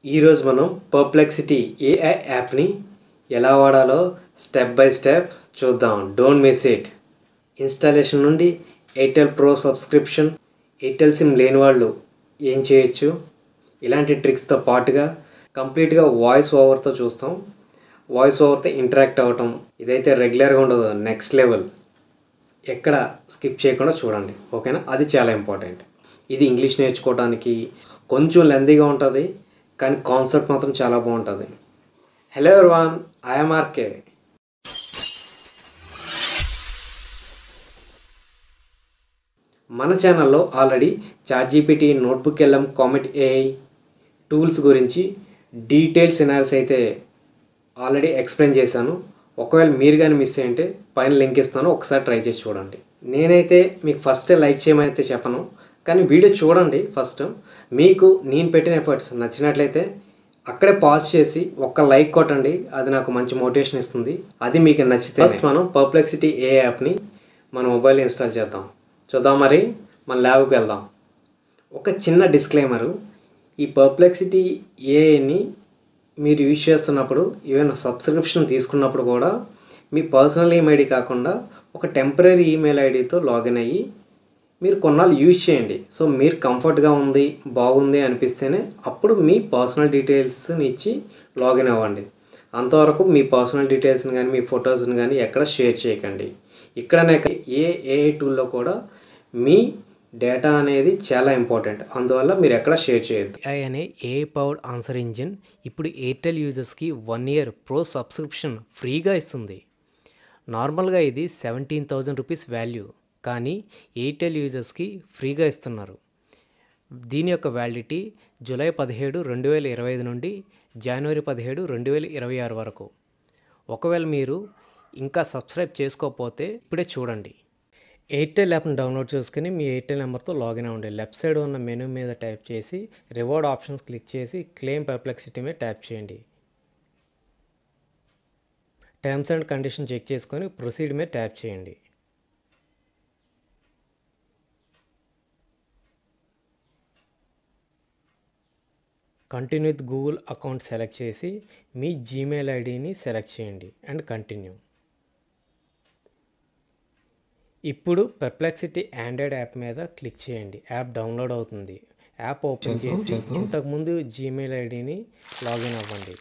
ఈరోజు మనం Perplexity AI యాప్ని ఎలా వాడాలో స్టెప్ బై స్టెప్ చూద్దాం. Don't miss it. ఇన్స్టాలేషన్ నుండి Airtel pro subscription, Airtel SIM లేని వాళ్ళు ఏం చేయొచ్చు, ఇలాంటి ట్రిక్స్తో పాటుగా కంప్లీట్గా వాయిస్ ఓవర్తో చూస్తాం. వాయిస్ ఓవర్తో ఇంటరాక్ట్ అవ్వటం ఇదైతే రెగ్యులర్గా ఉండదు, నెక్స్ట్ లెవెల్. ఎక్కడ స్కిప్ చేయకుండా చూడండి, ఓకేనా? అది చాలా ఇంపార్టెంట్. ఇది ఇంగ్లీష్ నేర్చుకోవడానికి కొంచెం లెందీగా ఉంటుంది, కానీ కాన్సెప్ట్ మాత్రం చాలా బాగుంటుంది. Hello everyone, I'm RK. మన ఛానల్లో already ChatGPT, notebook LM, Comet AI tools గురించి డీటెయిల్ సినారియోస్ అయితే ఆల్రెడీ ఎక్స్ప్లెయిన్ చేశాను. ఒకవేళ మీరు కానీ మిస్ అయ్యింటే పైన లింక్ ఇస్తాను, ఒకసారి ట్రై చేసి చూడండి. నేనైతే మీకు ఫస్ట్ లైక్ చేయమని అయితే చెప్పను, కానీ వీడియో చూడండి ఫస్ట్. మీకు నేను పెట్టిన ఎఫర్ట్స్ నచ్చినట్లయితే అక్కడే పాజ్ చేసి ఒక్క లైక్ కొట్టండి, అది నాకు మంచి మోటివేషన్ ఇస్తుంది. అది మీకు నచ్చితే ఫస్ట్ మనం పర్ప్లెక్సిటీ ఏ యాప్ని మన మొబైల్ ఇన్స్టాల్ చేద్దాం. చూద్దాం, మరి మన ల్యాబ్కి వెళ్దాం. ఒక చిన్న డిస్క్లైమరు, ఈ పర్ప్లెక్సిటీ ఏఐని మీరు యూజ్ చేస్తున్నప్పుడు, ఈవెన్ సబ్స్క్రిప్షన్ తీసుకున్నప్పుడు కూడా మీ పర్సనల్ ఈమెయిల్ ఐడి కాకుండా ఒక టెంపరీ ఈమెయిల్ ఐడితో లాగిన్ అయ్యి మీరు కొన్నాళ్ళు యూజ్ చేయండి. సో మీరు కంఫర్ట్గా ఉంది, బాగుంది అనిపిస్తేనే అప్పుడు మీ పర్సనల్ డీటెయిల్స్ని ఇచ్చి లాగిన్ అవ్వండి. అంతవరకు మీ పర్సనల్ డీటెయిల్స్ని కానీ మీ ఫొటోస్ని కానీ ఎక్కడ షేర్ చేయకండి. ఇక్కడనే ఏ ఏఐ టూల్లో కూడా మీ డేటా అనేది చాలా ఇంపార్టెంట్, అందువల్ల మీరు ఎక్కడ షేర్ చేయొద్దు. AI అనే ఏఐ పవర్డ్ ఆన్సర్ ఇంజిన్ ఇప్పుడు ఎయిర్టెల్ యూజర్స్కి 1 ఇయర్ ప్రో సబ్స్క్రిప్షన్ ఫ్రీగా ఇస్తుంది. నార్మల్గా ఇది 17,000 రూపీస్ వాల్యూ, కానీ ఎయిర్టెల్ యూజర్స్కి ఫ్రీగా ఇస్తున్నారు. దీని యొక్క వ్యాలిడిటీ జూలై 17, 2025 నుండి జనవరి 17, 2026 వరకు. ఒకవేళ మీరు ఇంకా సబ్స్క్రైబ్ చేసుకోకపోతే ఇప్పుడే చూడండి. ఎయిర్టెల్ యాప్ని డౌన్లోడ్ చేసుకుని మీ ఎయిర్టెల్ నెంబర్తో లాగిన్ అవ్వండి. లెఫ్ట్ సైడ్ ఉన్న మెనూ మీద ట్యాప్ చేసి రివార్డ్ ఆప్షన్స్ క్లిక్ చేసి క్లెయిమ్ పర్ప్లెక్సిటీ మీద ట్యాప్ చేయండి. టర్మ్స్ అండ్ కండిషన్ చెక్ చేసుకొని ప్రొసీడ్ మీద ట్యాప్ చేయండి. Continue with Google account select చేసి మీ జీమెయిల్ ఐడిని సెలెక్ట్ చేయండి అండ్ కంటిన్యూ. ఇప్పుడు పర్ప్లెక్సిటీ ఆండ్రాయిడ్ యాప్ మీద క్లిక్ చేయండి. యాప్ డౌన్లోడ్ అవుతుంది. యాప్ ఓపెన్ చేసి ఇంతకుముందు జీమెయిల్ ఐడిని లాగిన్ అవ్వండి.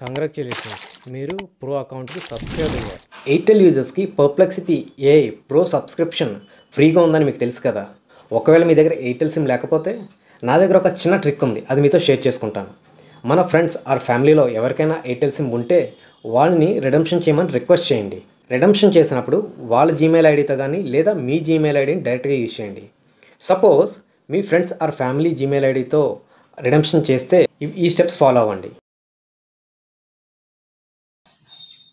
కంగ్రాచులేషన్స్, మీరు ప్రో అకౌంట్కి సబ్స్క్రైబ్ అయ్యారు. ఎయిర్టెల్ యూజర్స్కి పర్ప్లెక్సిటీ ఏఐ ప్రో సబ్స్క్రిప్షన్ ఫ్రీగా ఉందని మీకు తెలుసు కదా. ఒకవేళ మీ దగ్గర ఎయిర్టెల్ సిమ్ లేకపోతే నా దగ్గర ఒక చిన్న ట్రిక్ ఉంది, అది మీతో షేర్ చేసుకుంటాను. మన ఫ్రెండ్స్ ఆర్ ఫ్యామిలీలో ఎవరికైనా ఎయిర్టెల్ సిమ్ ఉంటే వాళ్ళని రిడెంప్షన్ చేయమని రిక్వెస్ట్ చేయండి. రిడెంప్షన్ చేసినప్పుడు వాళ్ళ జీమెయిల్ ఐడితో కానీ లేదా మీ జీమెయిల్ ఐడిని డైరెక్ట్గా యూజ్ చేయండి. సపోజ్ మీ ఫ్రెండ్స్ ఆర్ ఫ్యామిలీ జీమెయిల్ ఐడితో రిడెంప్షన్ చేస్తే ఈ స్టెప్స్ ఫాలో అవ్వండి.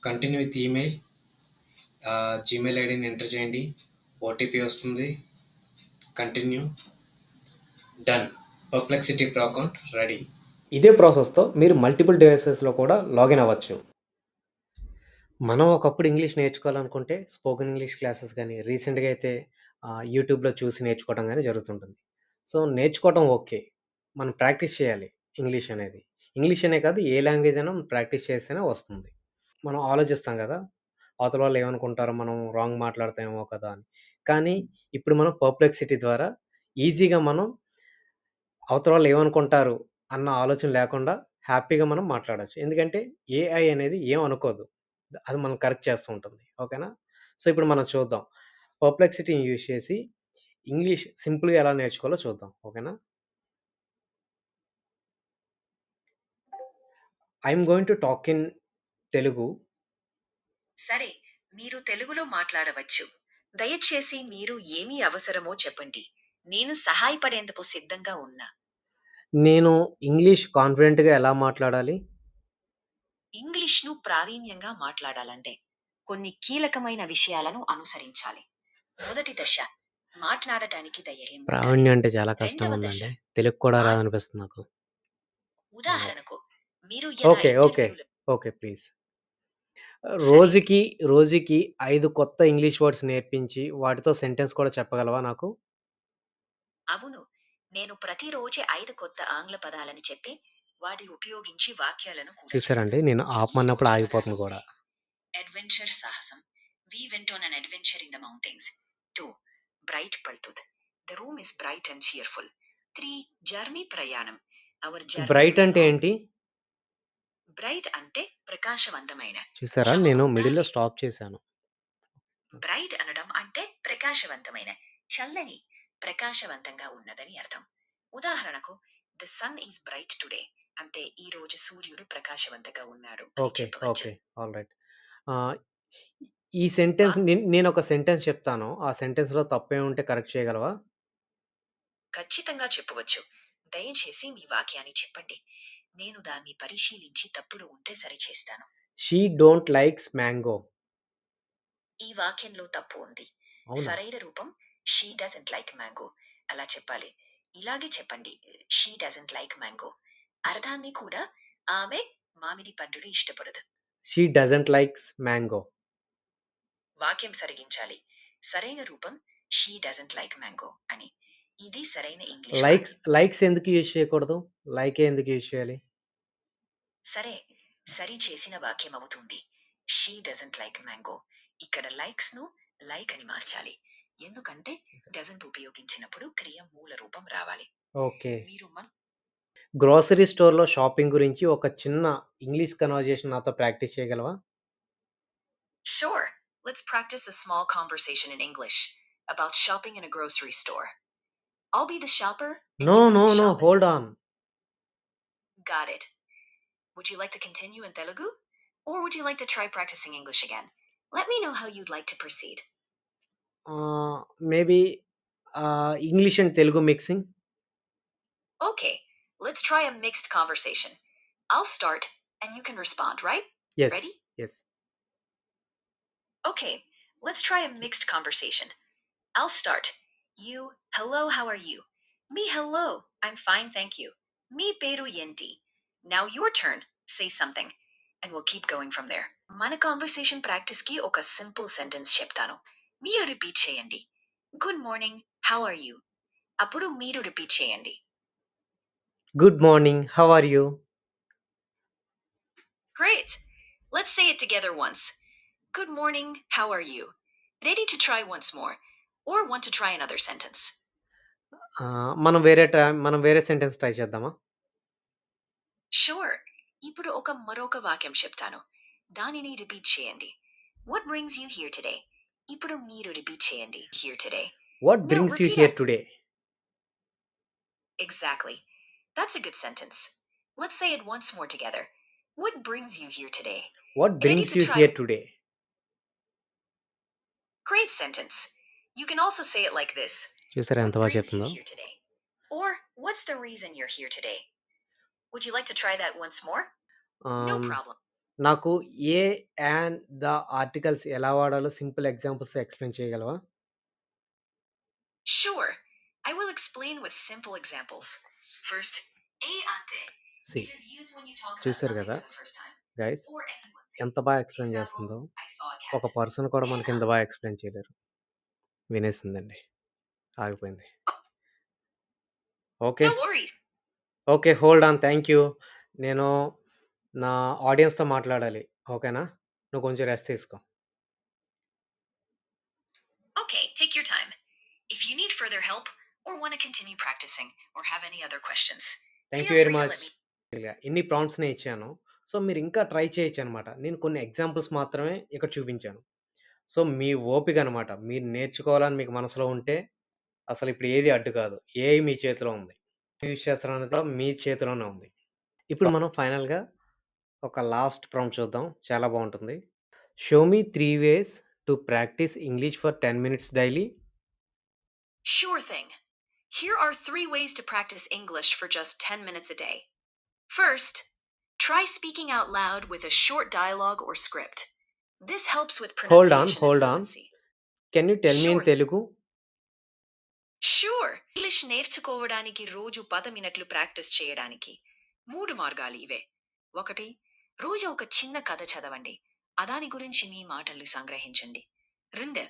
కంటిన్యూ విత్ ఈమెయిల్, జీమెయిల్ ఐడిని ఎంటర్ చేయండి, ఓటీపీ వస్తుంది, continue, done. Perplexity Pro account ready. ఇదే ప్రాసెస్తో మీరు మల్టిపుల్ డివైసెస్లో కూడా లాగిన్ అవ్వచ్చు. మనం ఒకప్పుడు ఇంగ్లీష్ నేర్చుకోవాలనుకుంటే స్పోకెన్ ఇంగ్లీష్ క్లాసెస్ కానీ, రీసెంట్గా అయితే యూట్యూబ్లో చూసి నేర్చుకోవడం కానీ జరుగుతుంటుంది. సో నేర్చుకోవడం ఓకే, మనం ప్రాక్టీస్ చేయాలి. ఇంగ్లీష్ అనేది, ఇంగ్లీష్ అనే కాదు, ఏ లాంగ్వేజ్ అయినా ప్రాక్టీస్ చేస్తేనే వస్తుంది. మనం ఆలోచిస్తాం కదా, అవతల వాళ్ళు ఏమనుకుంటారో, మనం రాంగ్ మాట్లాడతామేమో కదా అని. కానీ ఇప్పుడు మనం పర్ప్లెక్సిటీ ద్వారా ఈజీగా మనం అవతల వాళ్ళు ఏమనుకుంటారు అన్న ఆలోచన లేకుండా హ్యాపీగా మనం మాట్లాడొచ్చు. ఎందుకంటే ఏఐ అనేది ఏం అనుకోదు, అది మనం కరెక్ట్ చేస్తూ ఉంటుంది. ఓకేనా? సో ఇప్పుడు మనం చూద్దాం, పర్ప్లెక్సిటీని యూజ్ చేసి ఇంగ్లీష్ సింపుల్గా ఎలా నేర్చుకోవాలో చూద్దాం. ఓకేనా? I'm going to talk in Telugu. సరే, మీరు తెలుగులో మాట్లాడవచ్చు. దయచేసి మీరు ఏమి అవసరమో చెప్పండి. నేను సహాయపడేందుకు సిద్ధంగా ఉన్నా. నేను ఇంగ్లీష్ కాన్ఫిడెంట్గా ఎలా మాట్లాడాలి? ఇంగ్లీష్‌ను ప్రావీణ్యంగా మాట్లాడాలంటే కొన్ని కీలకమైన విషయాలను అనుసరించాలి. మొదటి దశ, మాట్లాడటానికి ధైర్యం ఉండాలి. ప్రావీణ్యం అంటే చాలా కష్టం రెండవ దశ, ఉందండి, తెలుగు కూడా మా రాదనిపిస్తుంది నాకు. ఉదాహరణకు మీరు ఎలా ఓకే ఓకే ఇంటర్వ్యూలో ఓకే ప్లీజ్. సరే, రోజుకి 5 కొత్త ఇంగ్లీష్ వర్డ్స్ నేర్పించి వాటితో సెంటెన్స్ కూడా చెప్పగలవా నాకు? అవును. నేను ప్రతిరోజు 5 కొత్త ఆంగ్ల పదాలను చెప్పి వాటి ఉపయోగించి వాక్యాలను కూడా చూసారండి చెప్తాను. నేను ఆపమన్నప్పుడు ఈ రోజు ఆగిపోతుంది పదాలు కూడా. అడ్వెంచర్ సాహసం. We went on an adventure in the mountains. 2. Bright పల్తుద్. The room is bright and cheerful. 3. Journey ప్రయాణం. Our journey బ్రైట్ was అంటే long. ఏంటి? బ్రైట్ అంటే ప్రకాశవంతమైన. చూసారా నేను చమకుండా మిడిల్‌లో స్టాప్ చేశాను. బ్రైట్ అనడం అంటే ప్రకాశవంతమైన, చల్లని, ప్రకాశవంతంగా ఉన్నదని అర్థం. ఉదాహరణకు the sun is bright today అంటే ఈ రోజు సూర్యుడు ప్రకాశవంతంగా ఉన్నాడు అని ఓకే. చెప్పవచ్చు. ఓకే. ఆల్‌రైట్. ఆహ్, ఈ సెంటెన్స్ నేనొక సెంటెన్స్ చెప్తాను. ఆ సెంటెన్స్‌లో తప్పేముంటే కరెక్ట్ చేయగలవా? ఖచ్చితంగా చెప్పవచ్చు. దయచేసి మీ వాక్యాన్ని చెప్పండి. నేను దాన్ని పరిశీలించి తప్పులు ఉంటే సరిచేస్తాను. She don't likes mango. ఈ వాక్యంలో తప్పు ఉంది. అవునా? సరైన రూపం షీ డజంట్ లైక్ మ్యాంగో. అలా చెప్పాలి. ఇలాగే చెప్పండి. She doesn't like mango. అర్థాన్ని కూడా ఆమె మామిడి పండుని ఇష్టపడదు. She doesn't likes mango. వాక్యం సరిగించాలి. సరైన రూపం షీ డజంట్ లైక్ మ్యాంగో అని. ఇది సరైన ఇంగ్లీష్ లైక్స్ వాక్యం. లైక్స్ ఎందుకు యూజ్ చేయకూడదు? లైకే ఎందుకు యూజ్ చేయాలి? సరే, సరి చేసిన వాక్యం అవుతుంది. She doesn't like mango. ఇక్కడ లైక్స్ ను లైక్ అని మార్చాలి. ఎందుకంటే డజంట్ ఉపయోగించినప్పుడు క్రియ మూల రూపం రావాలి. ఓకే. మీరు గ్రోసరీ స్టోర్‌లో షాపింగ్ గురించి ఒక చిన్న ఇంగ్లీష్ కన్వర్జేషన్ నాతో ప్రాక్టీస్ చేయగలవా? Sure, let's practice a small conversation in English about shopping in a grocery store. I'll be the shopper and no, you can no, be no. shop hold assistant. On. Got it. Would you like to continue in Telugu? Or would you like to try practicing English again? Let me know how you'd like to proceed. Maybe English and Telugu mixing. Okay, let's try a mixed conversation. I'll start and you can respond, right? Yes. Ready? Yes. Okay, let's try a mixed conversation. I'll start. You, hello, how are you? Me, hello, I'm fine, thank you. Me, peru yenti. Now your turn. Say something. And we'll keep going from there. Mana conversation practice ki oka simple sentence చెప్తాను. మీరు repeat చేయండి. Good morning, how are you? అప్పుడు మీరు repeat చేయండి. Good morning. How are you? Great. Let's say it together once. Good morning, how are you? Ready to try once more? Or want to try another sentence? మనం వేరే sentence try చేద్దామా? Sure. ఇప్పుడు ఒక మరొక వాక్యం చెప్తాను. దానిని రిపీట్ చేయండి. What brings you here today? ఇప్పుడు మీరు రిపీట్ చేయండి. Here today. What No, brings you repeat here it. Today? Exactly. That's a good sentence. Let's say it once more together. What brings you here today? What Ready brings to you try? Here today? Great sentence. You can also say it like this. చూసారా What ఎంత బాగా brings you చెప్తుందో? here today? Or what's the reason you're here today? Would you like to try that once more? No problem. నాకు ఏ and the articles ఎలా వాడాలో simple examples explain చేయగలవా? Sure. I will explain with simple examples. First, a ante. See, It is used when you talk about చూసారు something కదా for the first time guys or anyone thing. ఎంత బాగా explain Example, చేస్తుందో. I saw a ఒక cat. Person కూడా An మనకి ఇంత బాగా ఎక్స్‌ప్లెయిన్ చేయలేరు. వినేసిందండి. ఆగిపోయింది. Okay. No worries. Okay. Hold on. Thank you. నేను నా ఆడియన్స్‌తో మాట్లాడాలి. ఓకేనా? నువ్వు కొంచెం రెస్ట్ తీసుకో. Okay, take your time. If you need further help or want to continue practicing or have any other questions, thank feel you very free to much. let me. ఇన్ని ప్రాంప్ట్స్‌నే ఇచ్చాను. So, మీరు ఇంకా ట్రై చేయొచ్చనమాట. నేను కొన్ని examples మాత్రమే ఇక్కడ చూపించాను. So, మీ ఓపిక అనమాట. మీరు నేర్చుకోవాలని మీకు మనసులో ఉంటే అసలిప్పుడు ఏది అడ్డు కాదు. ఏఐ మీ చేతిలో ఉంది. యూజ్ చేస్తారనేది కూడా మీ చేతిలోనే ఉంది. ఇప్పుడు మనం ఫైనల్‌గా ఒక లాస్ట్ ప్రాంప్ట్ చూద్దాం. చాలా బావుంటుంది. Show me 3 ways to practice English for 10 minutes daily. Sure thing. Here are 3 ways to practice English for just 10 minutes a day. First, try speaking out loud with a short dialogue or script. This helps with hold on. pronunciation and hold on. fluency. Can you tell me in Sure. Telugu? Sure. English నేర్చుకోవడానికి రోజు 10 మినిట్లు practice చేయడానికి 3 మార్గాలు ఇవే. 1. రోజు ఒక చిన్న కథ చదవండి. దాని గురించి మీ మాటలు సంగ్రహించండి. 2.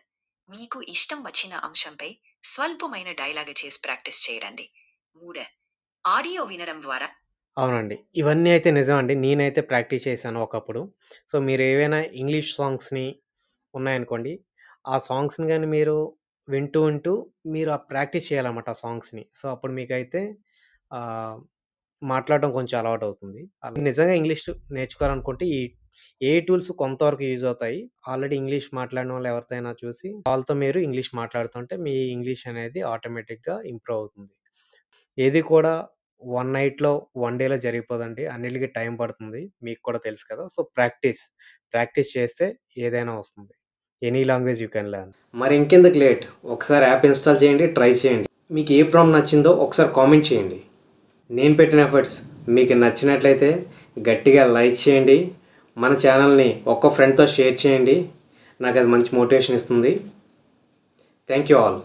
మీకు ఇష్టం వచ్చిన అంశంపై స్వల్పమైన డైలాగ్ చేసి ప్రాక్టీస్ చేయండి. 3 ఆడియో వినడం ద్వారా అవునండి. ఇవన్నీ అయితే నిజమండి. నేనైతే ప్రాక్టీస్ చేశాను ఒకప్పుడు. సో, మీరేవైనా ఇంగ్లీష్ సాంగ్స్‌ని ఉన్నాయనుకోండి, ఆ సాంగ్స్‌ని గాని మీరు వింటూ మీరు ఆ ప్రాక్టీస్ చేయాలన్నమాట ఆ సాంగ్స్‌ని. సో, అప్పుడు మీకైతే ఆహ్, మాట్లాడడం కొంచెం అలవాటవుతుంది. నిజంగా ఇంగ్లీష్ నేర్చుకోవాలనుకుంటే ఈ ఏఐ టూల్స్ కొంతవరకు యూజ్ అవుతాయి. ఆల్రెడీ ఇంగ్లీష్ మాట్లాడిన వాళ్ళు ఎవరితోనైనా చూసి వాళ్ళతో మీరు ఇంగ్లీష్ మాట్లాడుతుంటే మీ ఇంగ్లీష్ అనేది ఆటోమేటిక్‌గా ఇంప్రూవ్ అవుతుంది. ఏది కూడా వన్ నైట్‌లో, వన్ డేలో జరిగిపోదండి. అన్నిటికి టైం పడుతుంది. మీకు కూడా తెలుసు కదా! సో, ప్రాక్టీస్ చేస్తే ఏదైనా వస్తుంది. Any language you can learn. మరి ఇంకెందుకు లేట్? ఒకసారి యాప్ ఇన్‌స్టాల్ చేయండి. ట్రై చేయండి. మీకు ఏ ప్రాంప్ట్ నచ్చిందో ఒకసారి కామెంట్ చేయండి. నేను పెట్టిన ఎఫర్ట్స్ మీకు నచ్చినట్లయితే గట్టిగా లైక్ చేయండి. మన ఛానల్‌ని ఒక్క ఫ్రెండ్‌తో షేర్ చేయండి. నాకది మంచి మోటివేషన్ ఇస్తుంది. Thank you all.